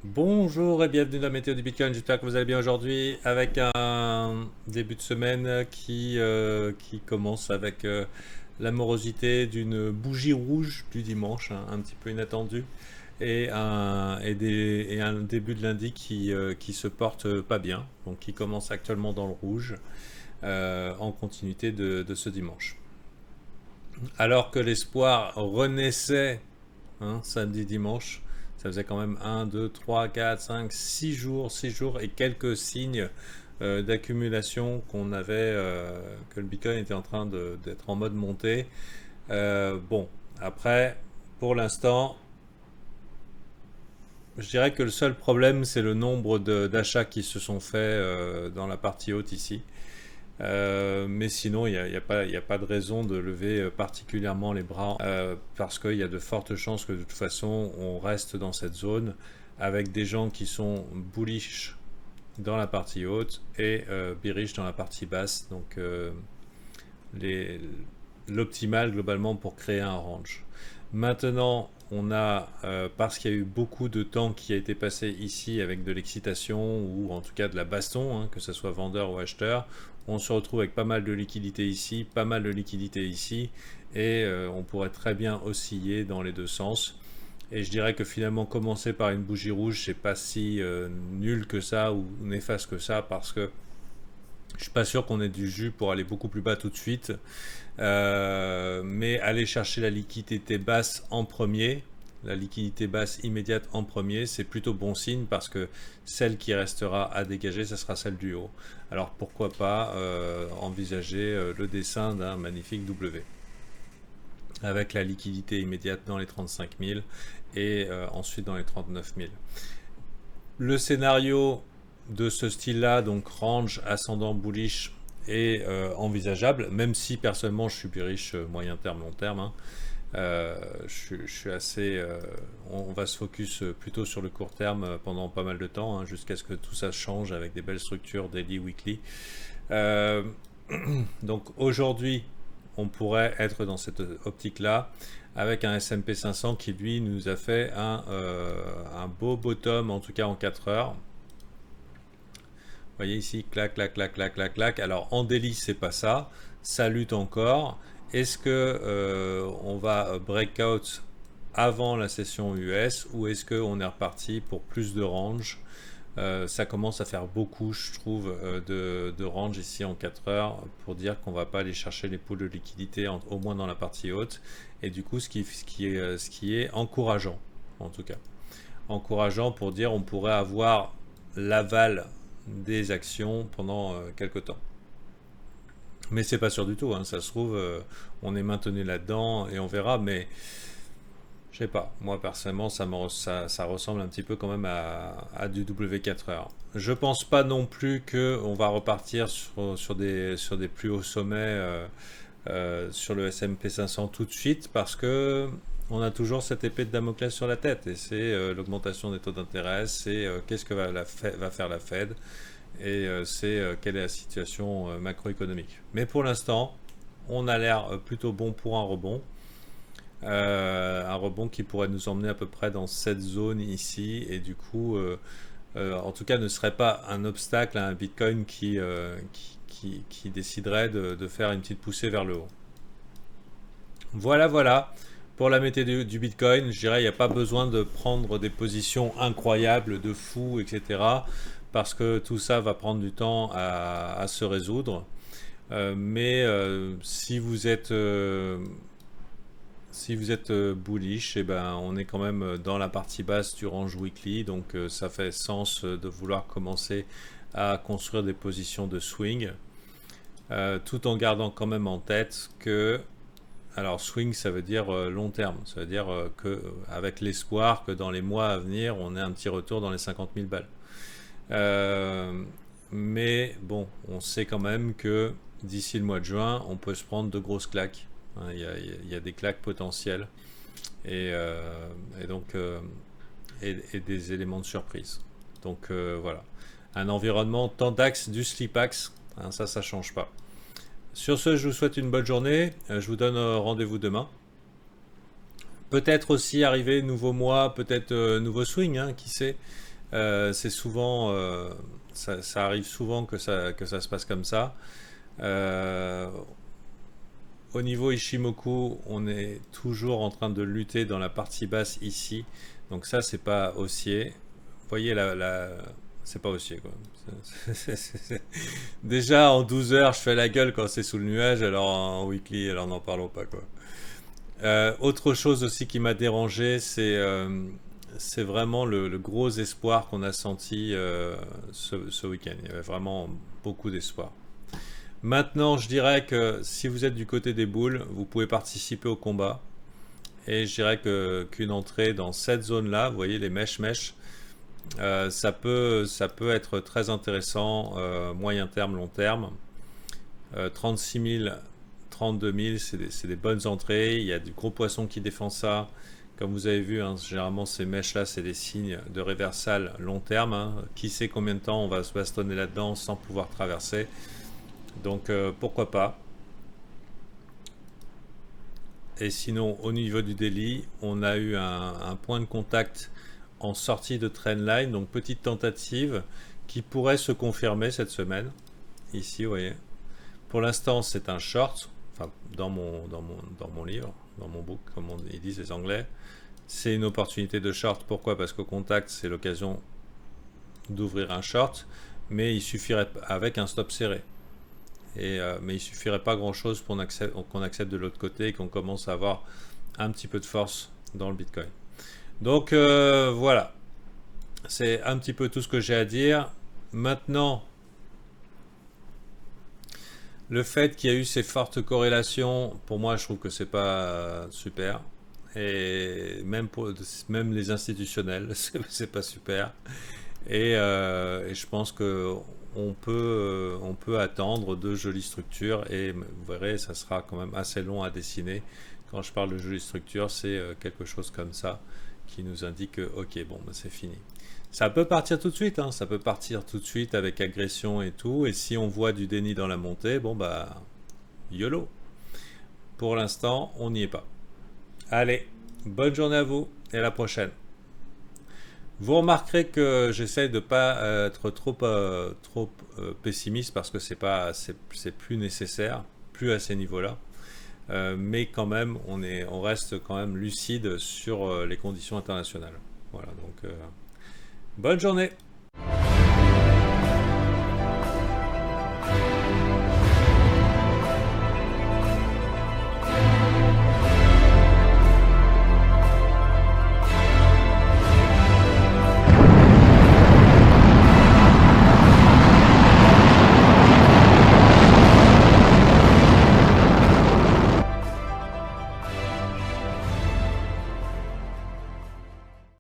Bonjour et bienvenue dans la météo du Bitcoin. J'espère que vous allez bien aujourd'hui avec un début de semaine qui commence avec la morosité d'une bougie rouge du dimanche, hein, un petit peu inattendue, et un début de lundi qui se porte pas bien, donc qui commence actuellement dans le rouge en continuité de ce dimanche. Alors que l'espoir renaissait, hein, samedi, dimanche. Ça faisait quand même 6 jours et quelques signes d'accumulation que le Bitcoin était en train d'être en mode montée. Bon, après, pour l'instant, je dirais que le seul problème, c'est le nombre d'achats qui se sont faits dans la partie haute ici. Mais sinon, il y a pas de raison de lever particulièrement les bras parce qu'il y a de fortes chances que de toute façon, on reste dans cette zone avec des gens qui sont bullish dans la partie haute et bearish dans la partie basse. Donc, les- l'optimal globalement pour créer un range. Maintenant, on a, parce qu'il y a eu beaucoup de temps qui a été passé ici avec de l'excitation ou en tout cas de la baston, hein, que ce soit vendeur ou acheteur, on se retrouve avec pas mal de liquidités ici, pas mal de liquidités ici, et on pourrait très bien osciller dans les deux sens. Et je dirais que finalement commencer par une bougie rouge, c'est pas si nul que ça ou néfaste que ça, parce que je suis pas sûr qu'on ait du jus pour aller beaucoup plus bas tout de suite. Mais aller chercher la liquidité basse en premier, la liquidité basse immédiate en premier, c'est plutôt bon signe parce que celle qui restera à dégager, ce sera celle du haut. Alors pourquoi pas envisager le dessin d'un magnifique W avec la liquidité immédiate dans les 35 000 et ensuite dans les 39 000. Le scénario de ce style-là, donc range ascendant bullish, est envisageable, même si personnellement je suis bearish moyen terme, long terme. Hein. Je suis assez. On va se focus plutôt sur le court terme pendant pas mal de temps, hein, jusqu'à ce que tout ça change avec des belles structures daily, weekly. Euh, donc aujourd'hui, on pourrait être dans cette optique-là avec un S&P 500 qui lui nous a fait un beau bottom, en tout cas en 4 heures. Vous voyez ici, clac, clac, clac, clac, clac, clac. Alors en daily, c'est pas ça. Ça lutte encore. Est-ce que on va breakout avant la session US ou est-ce qu'on est reparti pour plus de range? Ça commence à faire beaucoup, je trouve, de range ici en 4 heures pour dire qu'on va pas aller chercher les pools de liquidité, au moins dans la partie haute. Et du coup, ce qui est encourageant, en tout cas. Encourageant pour dire on pourrait avoir l'aval des actions pendant quelques temps. Mais c'est pas sûr du tout, hein. Ça se trouve, on est maintenu là-dedans et on verra, mais je sais pas. Moi, personnellement, ça ressemble un petit peu quand même à du W4 heures. Je pense pas non plus qu'on va repartir sur des plus hauts sommets sur le S&P 500 tout de suite parce que on a toujours cette épée de Damoclès sur la tête et c'est l'augmentation des taux d'intérêt, c'est qu'est-ce que va faire la Fed et c'est quelle est la situation macroéconomique. Mais pour l'instant, on a l'air plutôt bon pour un rebond qui pourrait nous emmener à peu près dans cette zone ici et du coup, en tout cas, ne serait pas un obstacle à un Bitcoin qui déciderait de faire une petite poussée vers le haut. Voilà, voilà. Pour la méthode du Bitcoin, je dirais il n'y a pas besoin de prendre des positions incroyables, de fou, etc. Parce que tout ça va prendre du temps à se résoudre. Si vous êtes bullish, eh ben, on est quand même dans la partie basse du range weekly, donc ça fait sens de vouloir commencer à construire des positions de swing, tout en gardant quand même en tête que alors swing, ça veut dire long terme. Ça veut dire avec l'espoir que dans les mois à venir, on ait un petit retour dans les 50 000 balles. Euh, mais bon, on sait quand même que d'ici le mois de juin, on peut se prendre de grosses claques. Hein, il y a des claques potentielles et, euh, et donc et des éléments de surprise. Donc voilà, un environnement Tendax du Slipax, hein, ça change pas. Sur ce, je vous souhaite une bonne journée. Je vous donne rendez-vous demain. Peut-être aussi arriver nouveau mois, peut-être nouveau swing, hein, qui sait. C'est souvent, ça arrive souvent que ça se passe comme ça. Euh, Au niveau Ishimoku, on est toujours en train de lutter dans la partie basse ici. Donc ça, c'est pas haussier. Vous voyez, c'est pas haussier, quoi. Déjà, en 12 heures, je fais la gueule quand c'est sous le nuage. Alors en weekly, alors n'en parlons pas, quoi. Autre chose aussi qui m'a dérangé, c'est vraiment le gros espoir qu'on a senti ce week-end. Il y avait vraiment beaucoup d'espoir. Maintenant, je dirais que si vous êtes du côté des boules, vous pouvez participer au combat. Et je dirais qu'une entrée dans cette zone-là, vous voyez les mèches, ça peut être très intéressant, moyen terme, long terme. 36 000, 32 000, c'est des bonnes entrées. Il y a du gros poisson qui défend ça. Comme vous avez vu, hein, généralement ces mèches-là, c'est des signes de réversal long terme, hein. Qui sait combien de temps on va se bastonner là-dedans sans pouvoir traverser. Donc pourquoi pas. Et sinon, au niveau du daily, on a eu un point de contact en sortie de trendline, donc petite tentative qui pourrait se confirmer cette semaine. Ici, vous voyez. Pour l'instant, c'est un short, enfin dans mon livre, dans mon book, comme ils disent les Anglais. C'est une opportunité de short. Pourquoi? Parce qu'au contact, c'est l'occasion d'ouvrir un short, mais il suffirait avec un stop serré. Mais il suffirait pas grand chose pour qu'on accepte de l'autre côté et qu'on commence à avoir un petit peu de force dans le Bitcoin. Donc voilà, c'est un petit peu tout ce que j'ai à dire. Maintenant, le fait qu'il y a eu ces fortes corrélations, pour moi, je trouve que c'est pas super. Et même les institutionnels, c'est pas super. Et je pense que on peut attendre de jolies structures et vous verrez, ça sera quand même assez long à dessiner. Quand je parle de jolies structures, c'est quelque chose comme ça qui nous indique que ok, bon, ben, c'est fini. Ça peut partir tout de suite, hein, ça peut partir tout de suite avec agression et tout. Et si on voit du déni dans la montée, bon bah YOLO. Pour l'instant, on n'y est pas. Allez, bonne journée à vous et à la prochaine. Vous remarquerez que j'essaie de pas être trop pessimiste parce que c'est plus nécessaire, plus à ces niveaux-là. Mais quand même, on reste quand même lucide sur les conditions internationales. Voilà, donc bonne journée.